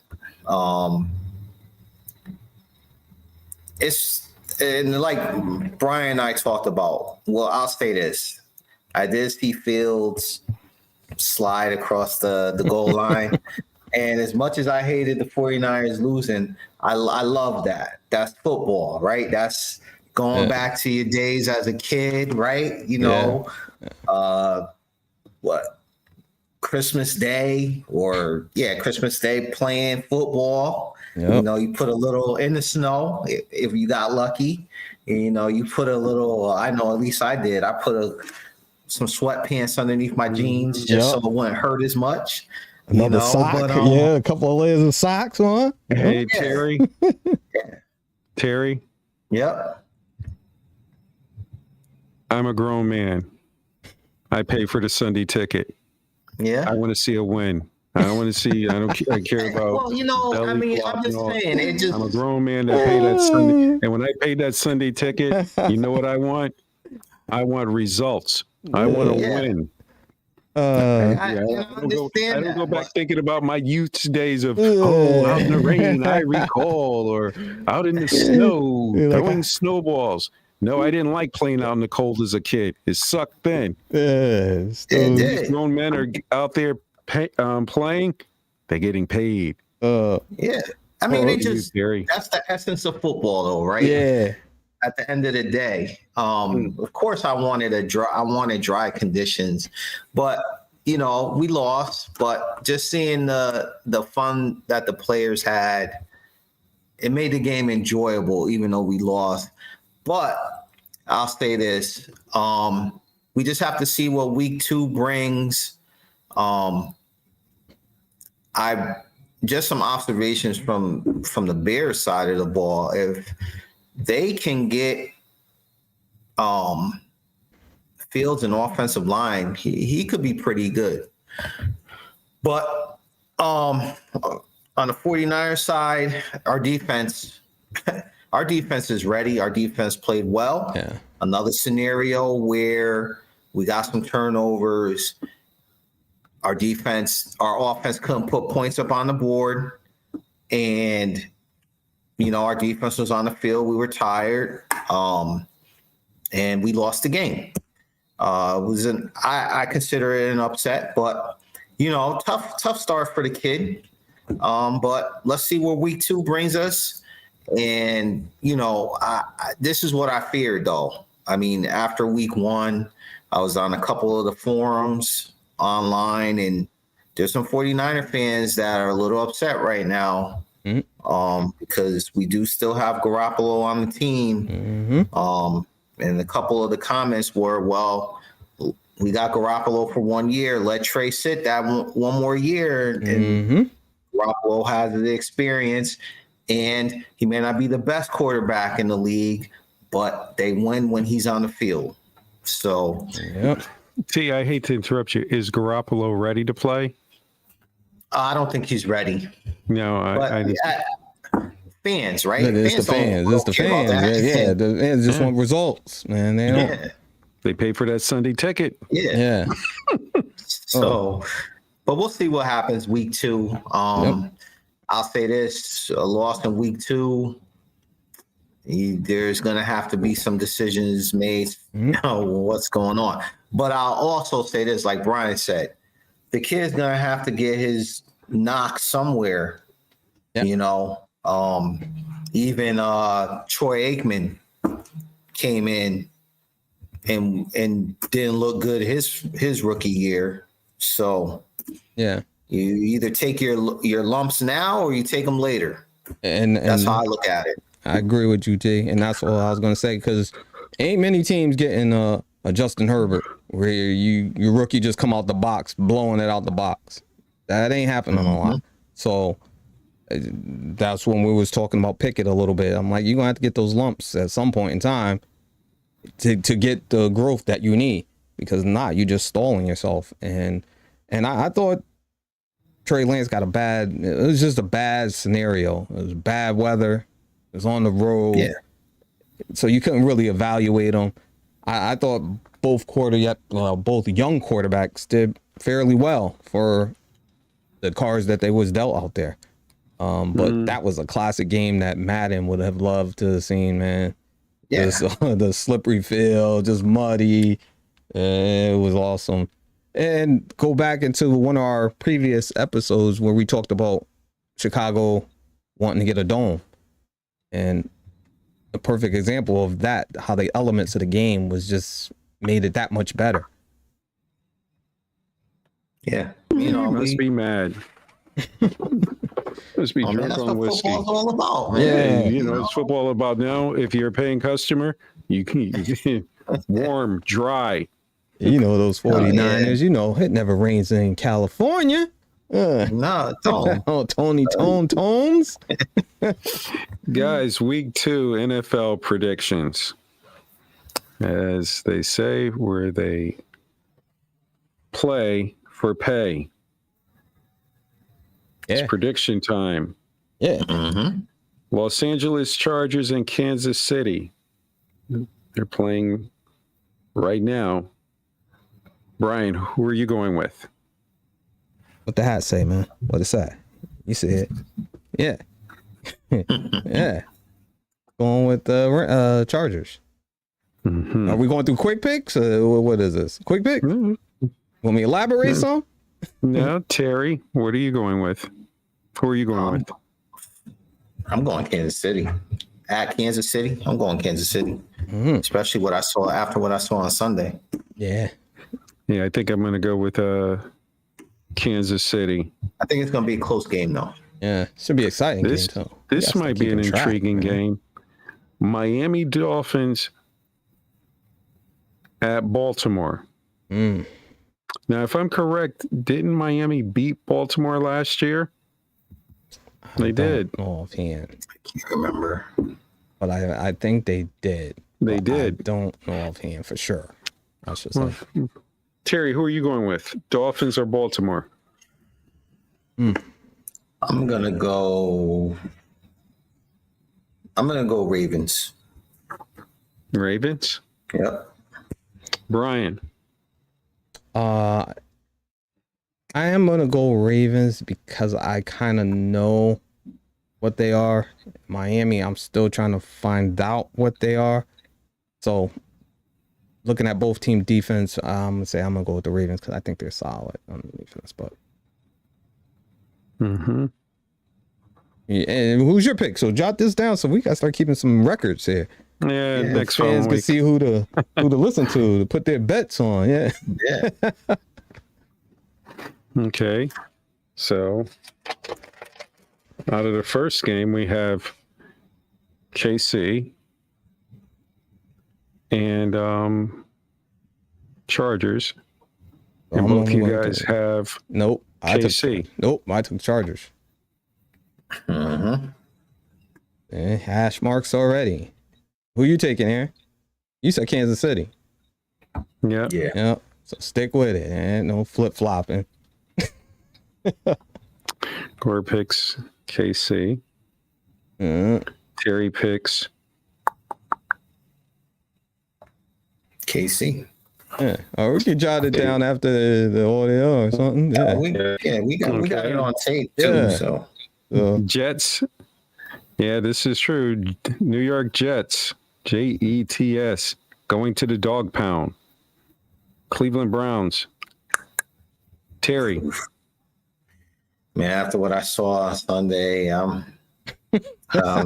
It's and like Brian and I talked about. Well, I'll say this: I did see Fields slide across the goal line, and as much as I hated the 49ers losing, I love that. That's football, right? That's going back to your days as a kid, right? You know, what? Christmas Day Christmas Day playing football. Yep. You know, you put a little in the snow if you got lucky. You know, you put a little, I know at least I did. I put some sweatpants underneath my jeans just so it wouldn't hurt as much. Another sock. But, a couple of layers of socks on. Hey, Terry. Terry. Yep. I'm a grown man. I pay for the Sunday ticket. Yeah. I want to see a win. I don't want to see. I care about. Well, you know, I mean, I'm just saying. I'm a grown man that paid that Sunday, and when I paid that Sunday ticket, you know what I want? I want results. I want to win. I don't go back thinking about my youth days of out in the rain. I recall, or out in the snow throwing snowballs. No, I didn't like playing out in the cold as a kid. It sucked then. These grown men are out there playing. They're getting paid. I mean, that's the essence of football, though, right? Yeah. At the end of the day, of course, I wanted dry conditions, but you know, we lost. But just seeing the fun that the players had, it made the game enjoyable, even though we lost. But I'll say this: we just have to see what week 2 brings. Just some observations from the Bears side of the ball. If they can get Fields an offensive line, he could be pretty good. But on the 49ers side, our defense is ready. Our defense played well. Yeah. Another scenario where we got some turnovers. Our offense couldn't put points up on the board. And, you know, our defense was on the field. We were tired. And we lost the game. I consider it an upset, but, you know, tough start for the kid. But let's see where week 2 brings us. And, you know, this is what I feared, though. I mean, after week 1, I was on a couple of the forums online, and there's some 49er fans that are a little upset right now because we do still have Garoppolo on the team. And a couple of the comments were, well, we got Garoppolo for 1 year. Let Trey sit that one more year. And Garoppolo has the experience. And he may not be the best quarterback in the league, but they win when he's on the field. So, T, I hate to interrupt you. Is Garoppolo ready to play? I don't think he's ready. No, fans, right? It's the fans. The fans just want results, man. They don't. They pay for that Sunday ticket. Yeah. So, but we'll see what happens week 2. I'll say this: a loss in week 2. There's going to have to be some decisions made. You know what's going on. But I'll also say this, like Brian said, the kid's going to have to get his knock somewhere. You know, even Troy Aikman came in and didn't look good his rookie year. So you either take your lumps now or you take them later. And that's how I look at it. I agree with you, T, and that's what I was going to say, because ain't many teams getting a Justin Herbert where your rookie just come out the box, blowing it out the box. That ain't happening a lot. So that's when we was talking about Pickett a little bit. I'm like, you're going to have to get those lumps at some point in time to get the growth that you need, because you're just stalling yourself. And I thought Trey Lance got it was just a bad scenario. It was bad weather. It was on the road. So you couldn't really evaluate him. I thought both young quarterbacks did fairly well for the cards that they was dealt out there. But that was a classic game that Madden would have loved to have seen, man. Yeah. The slippery field, just muddy. It was awesome. And go back into one of our previous episodes where we talked about Chicago wanting to get a dome. And a perfect example of that, how the elements of the game was just made it that much better. Yeah. You must be mad. Must be drunk that's on what whiskey. football's all about, man. Yeah. It's football about now. If you're a paying customer, you can warm, dry. Those 49ers, it never rains in California. No, don't. Oh, Tony Tones. Guys, week 2 NFL predictions. As they say, where they play for pay. Yeah. It's prediction time. Yeah. Mm-hmm. Los Angeles Chargers and Kansas City. They're playing right now. Brian, who are you going with? What the hat say, man? What it say? You see it? Yeah. Yeah. Going with the Chargers. Mm-hmm. Are we going through quick picks? What is this? Quick pick? Mm-hmm. Want me to elaborate some? No, Terry, what are you going with? Who are you going with? I'm going Kansas City. At Kansas City, I'm going Kansas City. Especially after what I saw on Sunday. Yeah. Yeah, I think I'm going to go with Kansas City. I think it's going to be a close game, though. Yeah. Should be exciting. This game, too. this might be an intriguing game. Miami Dolphins at Baltimore. Now, if I'm correct, didn't Miami beat Baltimore last year? They did. Offhand. I can't remember. But I think they did. They did. I don't know offhand for sure. I should say. Terry, who are you going with? Dolphins or Baltimore? I'm gonna go Ravens. Ravens? Yep. Brian? I am gonna go Ravens because I kind of know what they are. Miami, I'm still trying to find out what they are. So, looking at both team defense, I'm gonna say I'm gonna go with the Ravens because I think they're solid on the defense. But yeah, and who's your pick? So jot this down so we gotta start keeping some records here. Yeah, next Fans can week. see who to listen to put their bets on. Yeah. Yeah. Okay. So, out of the first game, we have KC and Chargers. And both you guys have Nope. KC. I took Chargers. Mm-hmm. Hash marks already. Who you taking, Aaron? You said Kansas City. Yeah. Yeah. Yep. So stick with it, and no flip flopping. Gore picks KC. Terry picks KC. Yeah. Or we can jot it down after the audio or something. Yeah. We got it on tape too. Yeah. So Jets. Yeah, this is true. New York Jets. Jets. Going to the dog pound. Cleveland Browns. Terry. man, after what I saw on Sunday, I'm going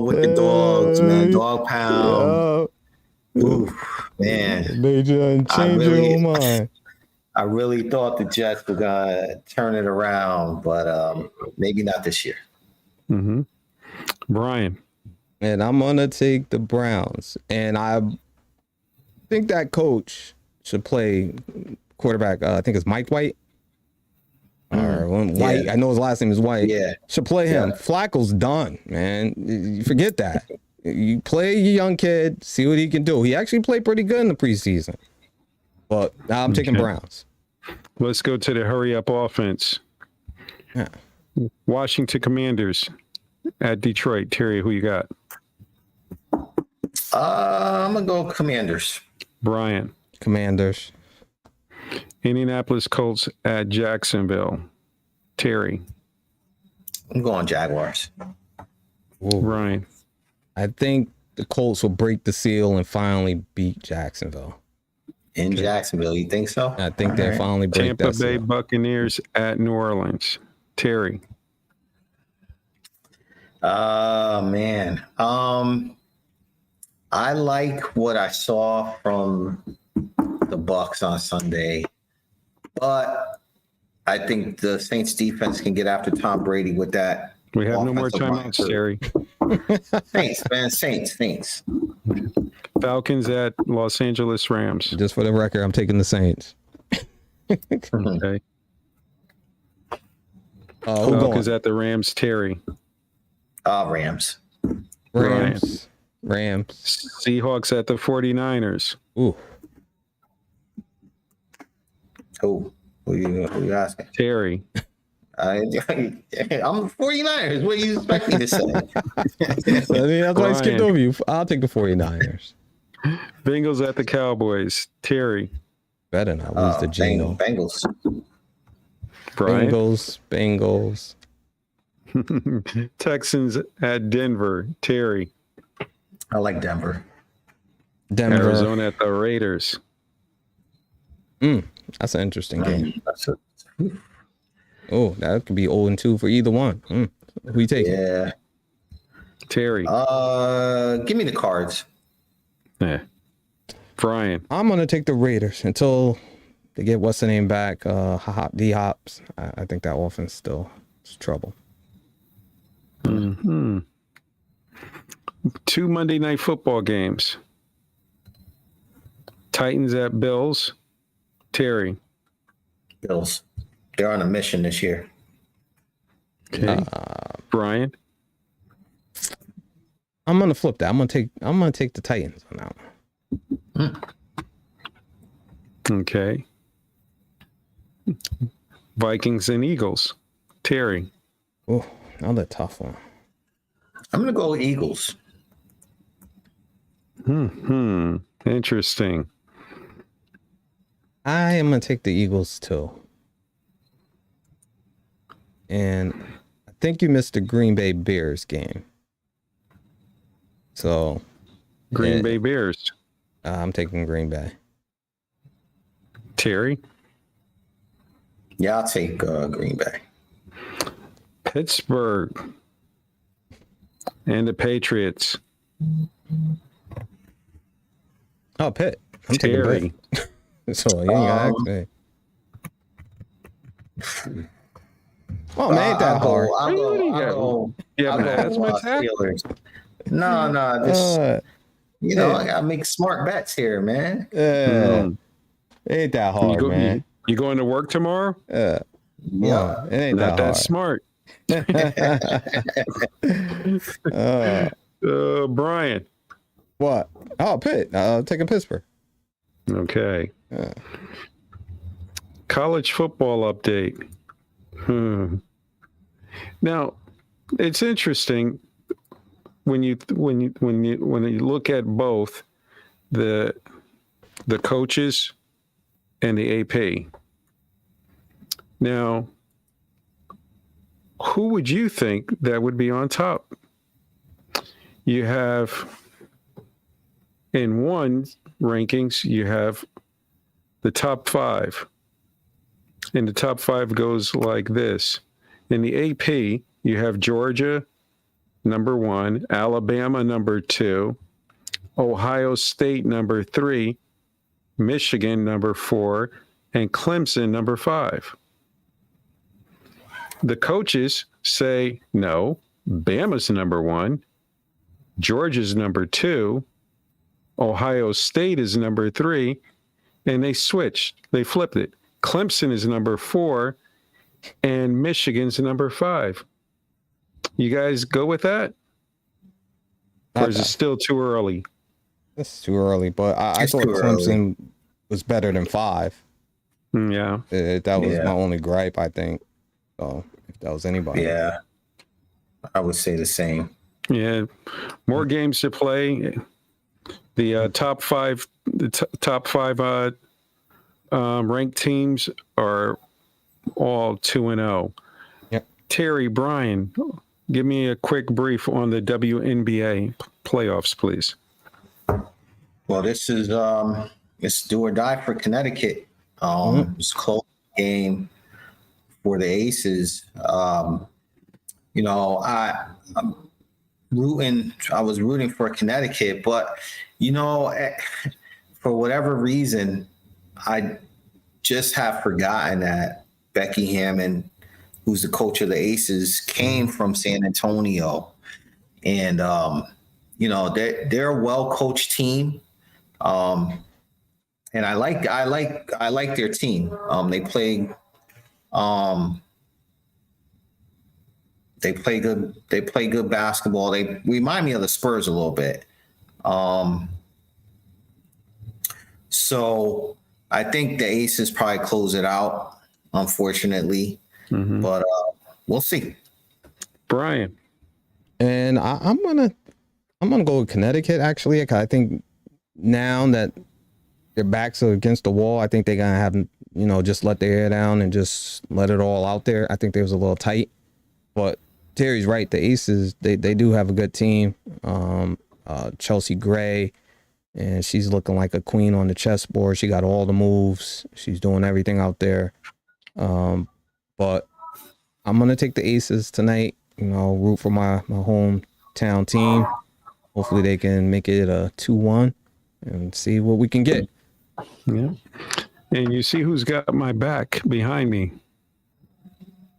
with the dogs, man. Dog pound. Oof, man. Made you change your own mind. I really thought the Jets were gonna turn it around, but maybe not this year. Mm-hmm. Brian. And I'm gonna take the Browns. And I think that coach should play quarterback. I think it's Mike White. Or White. Yeah. I know his last name is White. Yeah. Should play him. Yeah. Flacco's done, man. You forget that. You play your young kid, see what he can do. He actually played pretty good in the preseason. But now I'm taking Browns. Let's go to the hurry up offense. Yeah. Washington Commanders at Detroit. Terry, who you got? I'm gonna go Commanders. Brian. Commanders. Indianapolis Colts at Jacksonville. Terry. I'm going Jaguars. Ooh. Ryan. I think the Colts will break the seal and finally beat Jacksonville. In Jacksonville, you think so? I think they'll finally break Tampa that Bay seal. Buccaneers at New Orleans. Terry. Man. I like what I saw from the Bucs on Sunday, but I think the Saints defense can get after Tom Brady with that. We have no more offensive line. timeouts, Terry. Saints, man. Saints. Falcons at Los Angeles Rams. Just for the record, I'm taking the Saints. Okay. Who Falcons going? at the Rams. Terry. Rams. Rams. Seahawks at the 49ers. Ooh. Who you asking? Terry. I'm 49ers. What do you expect me to say? I mean, that's why I skipped over you. I'll take the 49ers. Bengals at the Cowboys. Terry. Better not lose the Geno. Bengals. Brian. Bengals. Texans at Denver. Terry. I like Denver. Arizona at the Raiders. That's an interesting game. Oh, that could be 0-2 for either one. Who you taking? Yeah. Terry. Give me the Cards. Yeah. Brian. I'm gonna take the Raiders until they get what's the name back. D Hops. I think that offense still is trouble. Mm-hmm. 2 Monday Night Football games. Titans at Bills. Terry. Bills. They're on a mission this year. Okay. Brian. I'm gonna flip that. I'm gonna take the Titans on that one. Okay. Vikings and Eagles. Terry. Oh, another tough one. I'm gonna go Eagles. Interesting. I am gonna take the Eagles too. And I think you missed the Green Bay Bears game. So Green Bay Bears. I'm taking Green Bay. Terry. Yeah, I'll take Green Bay. Pittsburgh and the Patriots. Oh, Pitt. I'm Terry. taking Pitt. So you ain't gotta ask me. Oh, man, ain't that hard. I'll go. That's my tactic. Steelers. No, this. I gotta make smart bets here, man. Ain't that hard, man. You going to work tomorrow? Yeah, it ain't Not that hard. smart. Brian. What? Oh, Pitt. Taking Pittsburgh. Okay. College football update. Now, it's interesting when you look at both the coaches and the AP. Now, who would you think that would be on top? You have in one rankings, you have the top 5. And the top 5 goes like this. In the AP, you have Georgia, number 1, Alabama, number 2, Ohio State, number 3, Michigan, number 4, and Clemson, number 5. The coaches say, no, Bama's number 1, Georgia's number 2, Ohio State is number 3, and they switched. They flipped it. Clemson is number 4, and Michigan's number 5. You guys go with that? Or is it still too early? It's too early, but I thought Clemson was better than 5. Yeah. That was my only gripe, I think. So if that was anybody. Yeah. I would say the same. Yeah. More games to play. The top 5 ranked teams are all 2-0. Yep. Terry, Brian, give me a quick brief on the WNBA playoffs, please. Well, this is it's do or die for Connecticut. It's a close game for the Aces. You know, I'm rooting. I was rooting for Connecticut, but you know, for whatever reason, I just have forgotten that Becky Hammond, who's the coach of the Aces, came from San Antonio, and you know, they're a well-coached team. And I like their team. They play good basketball. They remind me of the Spurs a little bit. So I think the Aces probably close it out, unfortunately. But we'll see. Brian. And I'm gonna go with Connecticut, actually, 'cause I think now that their backs are against the wall, I think they're gonna have, you know, just let their hair down and just let it all out there. I think they was a little tight, but Terry's right. The Aces, they do have a good team. Chelsea Gray, and she's looking like a queen on the chessboard. She got all the moves. She's doing everything out there. But I'm gonna take the Aces tonight. You know, root for my hometown team. Hopefully they can make it a 2-1 and see what we can get. Yeah. And you see who's got my back behind me?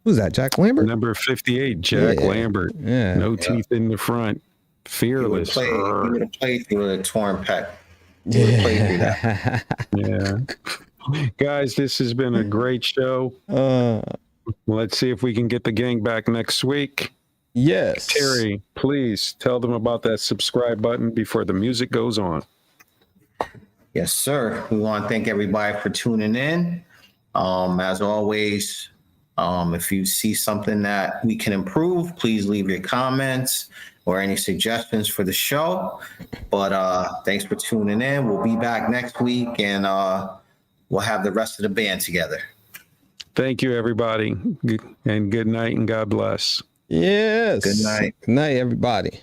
Who's that? Jack Lambert? Number 58, Jack Lambert. Yeah. No teeth in the front. Fearless. He would have played through a torn pec. He would have played through that. Yeah. Guys, this has been a great show. Let's see if we can get the gang back next week. Yes. Terry, please tell them about that subscribe button before the music goes on. Yes, sir. We want to thank everybody for tuning in. As always, if you see something that we can improve, please leave your comments or any suggestions for the show. But thanks for tuning in. We'll be back next week, and we'll have the rest of the band together. Thank you, everybody. And good night, and God bless. Yes. Good night. Good night, everybody.